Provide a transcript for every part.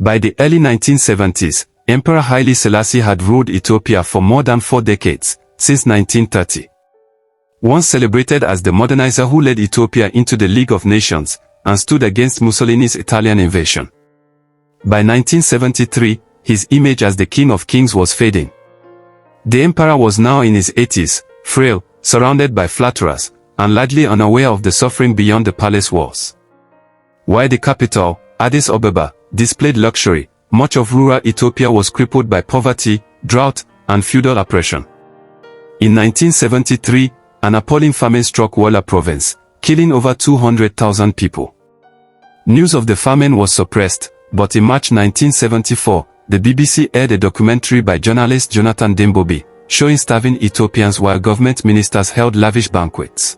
By the early 1970s, Emperor Haile Selassie had ruled Ethiopia for more than 4 decades, since 1930. Once celebrated as the modernizer who led Ethiopia into the League of Nations, and stood against Mussolini's Italian invasion. By 1973, his image as the King of Kings was fading. The emperor was now in his 80s, frail, surrounded by flatterers, and largely unaware of the suffering beyond the palace walls. While the capital, Addis Ababa, displayed luxury, much of rural Ethiopia was crippled by poverty, drought, and feudal oppression. In 1973, an appalling famine struck Wola province, killing over 200,000 people. News of the famine was suppressed, but in March 1974, the BBC aired a documentary by journalist Jonathan Dembobi, showing starving Ethiopians while government ministers held lavish banquets.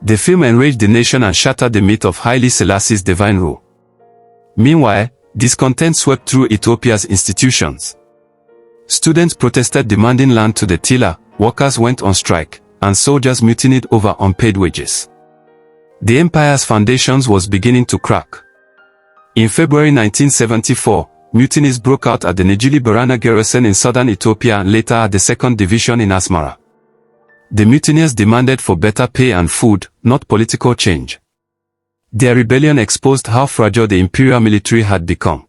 The film enraged the nation and shattered the myth of Haile Selassie's divine rule. Meanwhile, discontent swept through Ethiopia's institutions. Students protested demanding land to the tiller, workers went on strike, and soldiers mutinied over unpaid wages. The empire's foundations was beginning to crack. In February 1974, mutinies broke out at the Nijili Barana garrison in southern Ethiopia and later at the 2nd Division in Asmara. The mutineers demanded for better pay and food, not political change. Their rebellion exposed how fragile the imperial military had become.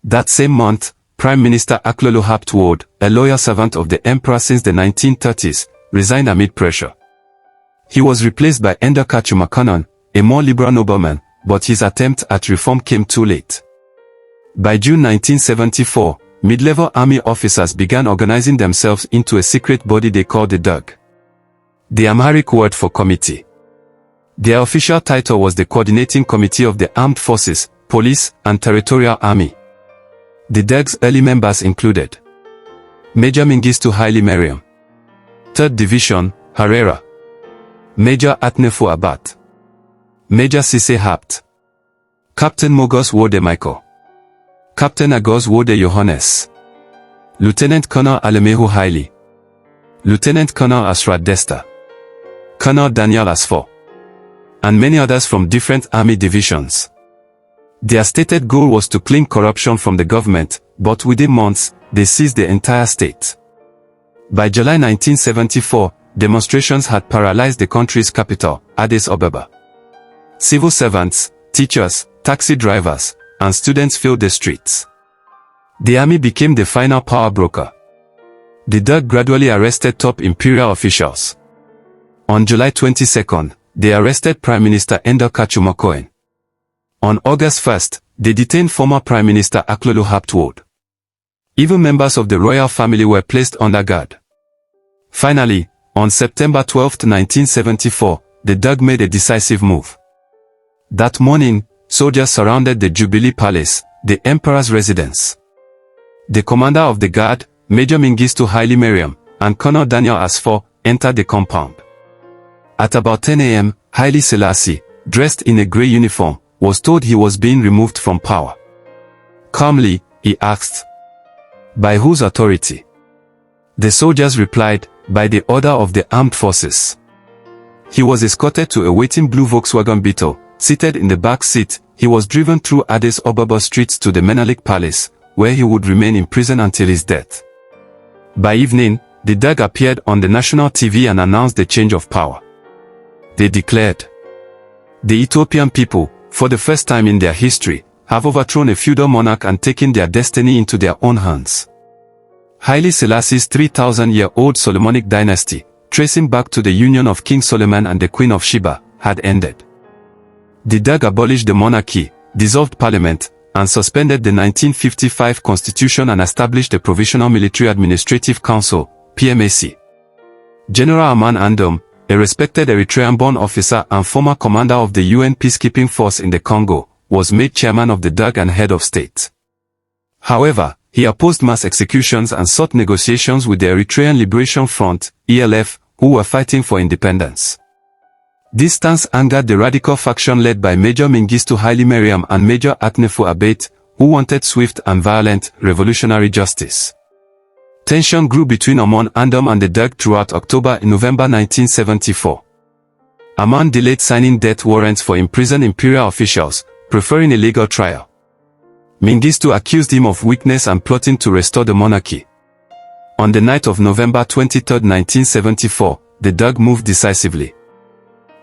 That same month, Prime Minister Aklolo Haptwood, a loyal servant of the emperor since the 1930s, resigned amid pressure. He was replaced by Endaka Chumakanon, a more liberal nobleman, but his attempt at reform came too late. By June 1974, mid-level army officers began organizing themselves into a secret body they called the DUG. The Amharic word for committee. Their official title was the Coordinating Committee of the Armed Forces, Police, and Territorial Army. The DUG's early members included Major Mengistu Haile Mariam, 3rd Division, Harera, Major Atnefo Abat, Major Sise Hapt, Captain Mogos Wode Michael, Captain Agos Wode Johannes, Lieutenant Colonel Alemehu Haile, Lieutenant Colonel Asrat Desta, Colonel Daniel Asfo, and many others from different army divisions. Their stated goal was to clean corruption from the government, but within months, they seized the entire state. By July 1974, demonstrations had paralyzed the country's capital, Addis Ababa. Civil servants, teachers, taxi drivers, and students filled the streets. The army became the final power broker. The DUG gradually arrested top imperial officials. On July 22, they arrested Prime Minister Endaka Chumakoen. On August 1, they detained former Prime Minister Aklolo Haptwood. Even members of the royal family were placed under guard. Finally, on September 12, 1974, the DUG made a decisive move. That morning, soldiers surrounded the Jubilee Palace, the emperor's residence. The commander of the guard, Major Mengistu Haile Mariam, and Colonel Daniel Asfo, entered the compound. At about 10 a.m., Haile Selassie, dressed in a grey uniform, was told he was being removed from power. Calmly, he asked, "By whose authority?" The soldiers replied, "By the order of the armed forces." He was escorted to a waiting blue Volkswagen Beetle. Seated in the back seat, he was driven through Addis Ababa streets to the Menelik Palace, where he would remain in prison until his death. By evening, the DUG appeared on the national TV and announced the change of power. They declared, "The Ethiopian people, for the first time in their history, have overthrown a feudal monarch and taken their destiny into their own hands." Haile Selassie's 3,000-year-old Solomonic dynasty, tracing back to the union of King Solomon and the Queen of Sheba, had ended. The DUG abolished the monarchy, dissolved parliament, and suspended the 1955 constitution and established the Provisional Military Administrative Council, PMAC. General Aman Andom, a respected Eritrean-born officer and former commander of the UN peacekeeping force in the Congo, was made chairman of the DUG and head of state. However, he opposed mass executions and sought negotiations with the Eritrean Liberation Front, ELF, who were fighting for independence. This stance angered the radical faction led by Major Mengistu Haile Mariam and Major Atnefo Abate, who wanted swift and violent revolutionary justice. Tension grew between Aman Andom and the DUG throughout October and November 1974. Aman delayed signing death warrants for imprisoned imperial officials, preferring a legal trial. Mengistu accused him of weakness and plotting to restore the monarchy. On the night of November 23, 1974, the Derg moved decisively.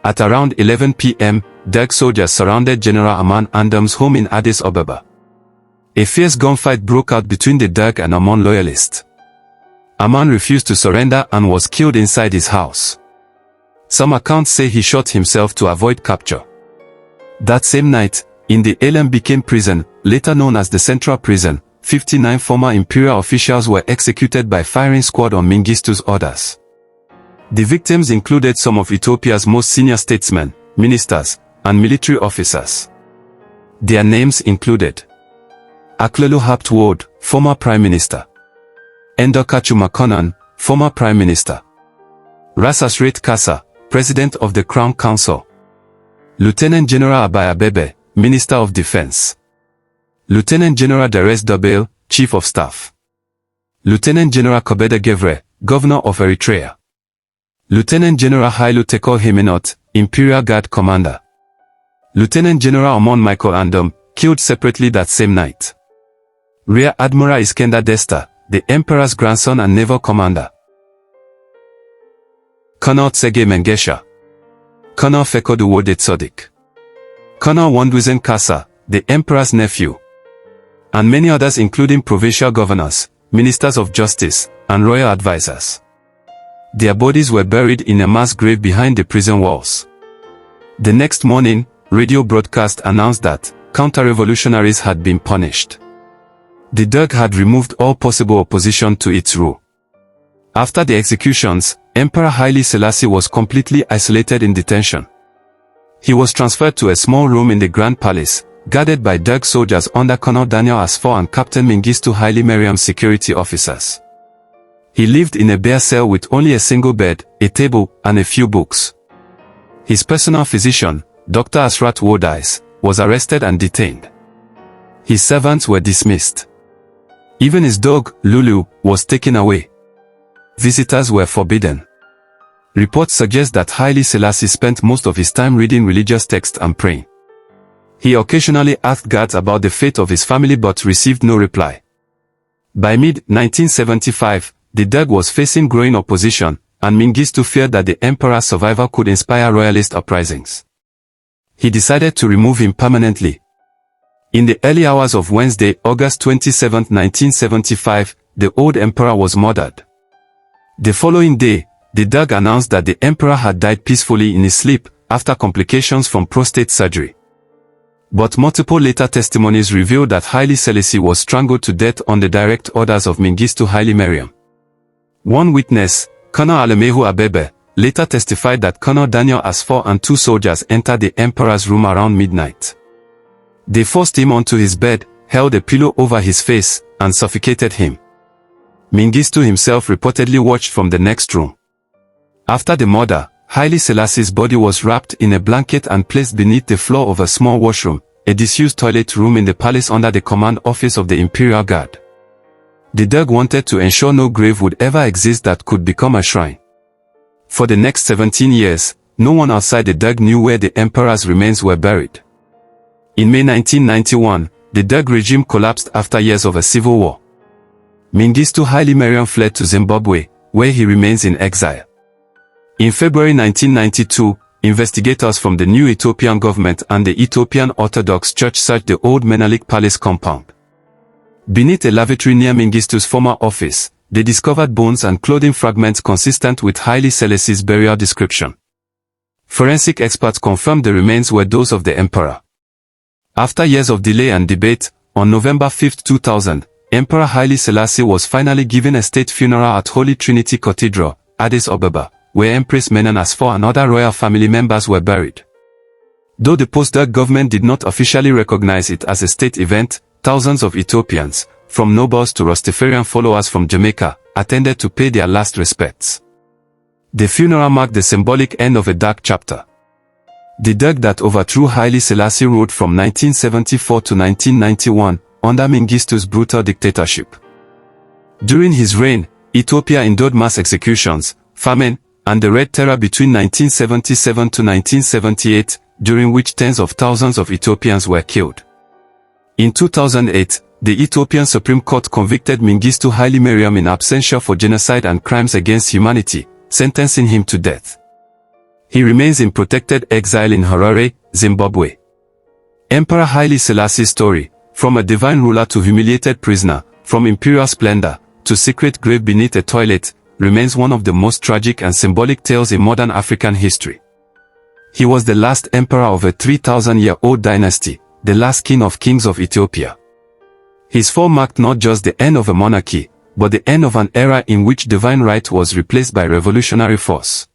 At around 11 p.m., Derg soldiers surrounded General Aman Andam's home in Addis Ababa. A fierce gunfight broke out between the Derg and Aman loyalists. Aman refused to surrender and was killed inside his house. Some accounts say he shot himself to avoid capture. That same night, in the Haile prison, later known as the Central Prison, 59 former imperial officials were executed by firing squad on Mengistu's orders. The victims included some of Ethiopia's most senior statesmen, ministers, and military officers. Their names included Aklelo Haptwood, former Prime Minister; Endokachu Makonnen, former Prime Minister; Rasasret Kasa, President of the Crown Council; Lieutenant General Abaya Bebe, Minister of Defense; Lieutenant General Deres Dobel, Chief of Staff; Lieutenant General Kobede Gevre, Governor of Eritrea; Lieutenant General Haile Tekor Himenot, Imperial Guard Commander; Lieutenant General Amon Michael Andom, killed separately that same night; Rear Admiral Iskender Desta, the Emperor's grandson and naval commander; Colonel Tsege Mengesha; Colonel Fekodu Wode Tsodik; Colonel Wandwizen Kasa, the Emperor's nephew; and many others including provincial governors, ministers of justice, and royal advisors. Their bodies were buried in a mass grave behind the prison walls. The next morning, radio broadcast announced that counter-revolutionaries had been punished. The Derg had removed all possible opposition to its rule. After the executions, Emperor Haile Selassie was completely isolated in detention. He was transferred to a small room in the Grand Palace, guarded by Derg soldiers under Colonel Daniel Asfor and Captain Mengistu Haile Mariam security officers. He lived in a bare cell with only a single bed, a table, and a few books. His personal physician, Dr. Asrat Wodais, was arrested and detained. His servants were dismissed. Even his dog, Lulu, was taken away. Visitors were forbidden. Reports suggest that Haile Selassie spent most of his time reading religious texts and praying. He occasionally asked guards about the fate of his family but received no reply. By mid-1975, the Derg was facing growing opposition, and Mengistu feared that the emperor's survival could inspire royalist uprisings. He decided to remove him permanently. In the early hours of Wednesday, August 27, 1975, the old emperor was murdered. The following day, the Derg announced that the emperor had died peacefully in his sleep, after complications from prostate surgery. But multiple later testimonies revealed that Haile Selassie was strangled to death on the direct orders of Mengistu Haile Mariam. One witness, Colonel Alemehu Abebe, later testified that Colonel Daniel Asfor and two soldiers entered the emperor's room around midnight. They forced him onto his bed, held a pillow over his face, and suffocated him. Mengistu himself reportedly watched from the next room. After the murder, Haile Selassie's body was wrapped in a blanket and placed beneath the floor of a small washroom, a disused toilet room in the palace under the command office of the Imperial Guard. The Derg wanted to ensure no grave would ever exist that could become a shrine. For the next 17 years, no one outside the Derg knew where the emperor's remains were buried. In May 1991, the Derg regime collapsed after years of a civil war. Mengistu Haile Mariam fled to Zimbabwe, where he remains in exile. In February 1992, investigators from the new Ethiopian government and the Ethiopian Orthodox Church searched the old Menelik Palace compound. Beneath a lavatory near Mengistu's former office, they discovered bones and clothing fragments consistent with Haile Selassie's burial description. Forensic experts confirmed the remains were those of the emperor. After years of delay and debate, on November 5, 2000, Emperor Haile Selassie was finally given a state funeral at Holy Trinity Cathedral, Addis Ababa, where Empress Menen Asfor and other royal family members were buried. Though the post-Derg government did not officially recognize it as a state event, thousands of Ethiopians, from nobles to Rastafarian followers from Jamaica, attended to pay their last respects. The funeral marked the symbolic end of a dark chapter. The Derg that overthrew Haile Selassie ruled from 1974 to 1991, under Mengistu's brutal dictatorship. During his reign, Ethiopia endured mass executions, famine, and the Red Terror between 1977 to 1978, during which tens of thousands of Ethiopians were killed. In 2008, the Ethiopian Supreme Court convicted Mengistu Haile Mariam in absentia for genocide and crimes against humanity, sentencing him to death. He remains in protected exile in Harare, Zimbabwe. Emperor Haile Selassie's story, from a divine ruler to humiliated prisoner, from imperial splendor to secret grave beneath a toilet, remains one of the most tragic and symbolic tales in modern African history. He was the last emperor of a 3,000-year-old dynasty, the last king of kings of Ethiopia. His fall marked not just the end of a monarchy, but the end of an era in which divine right was replaced by revolutionary force.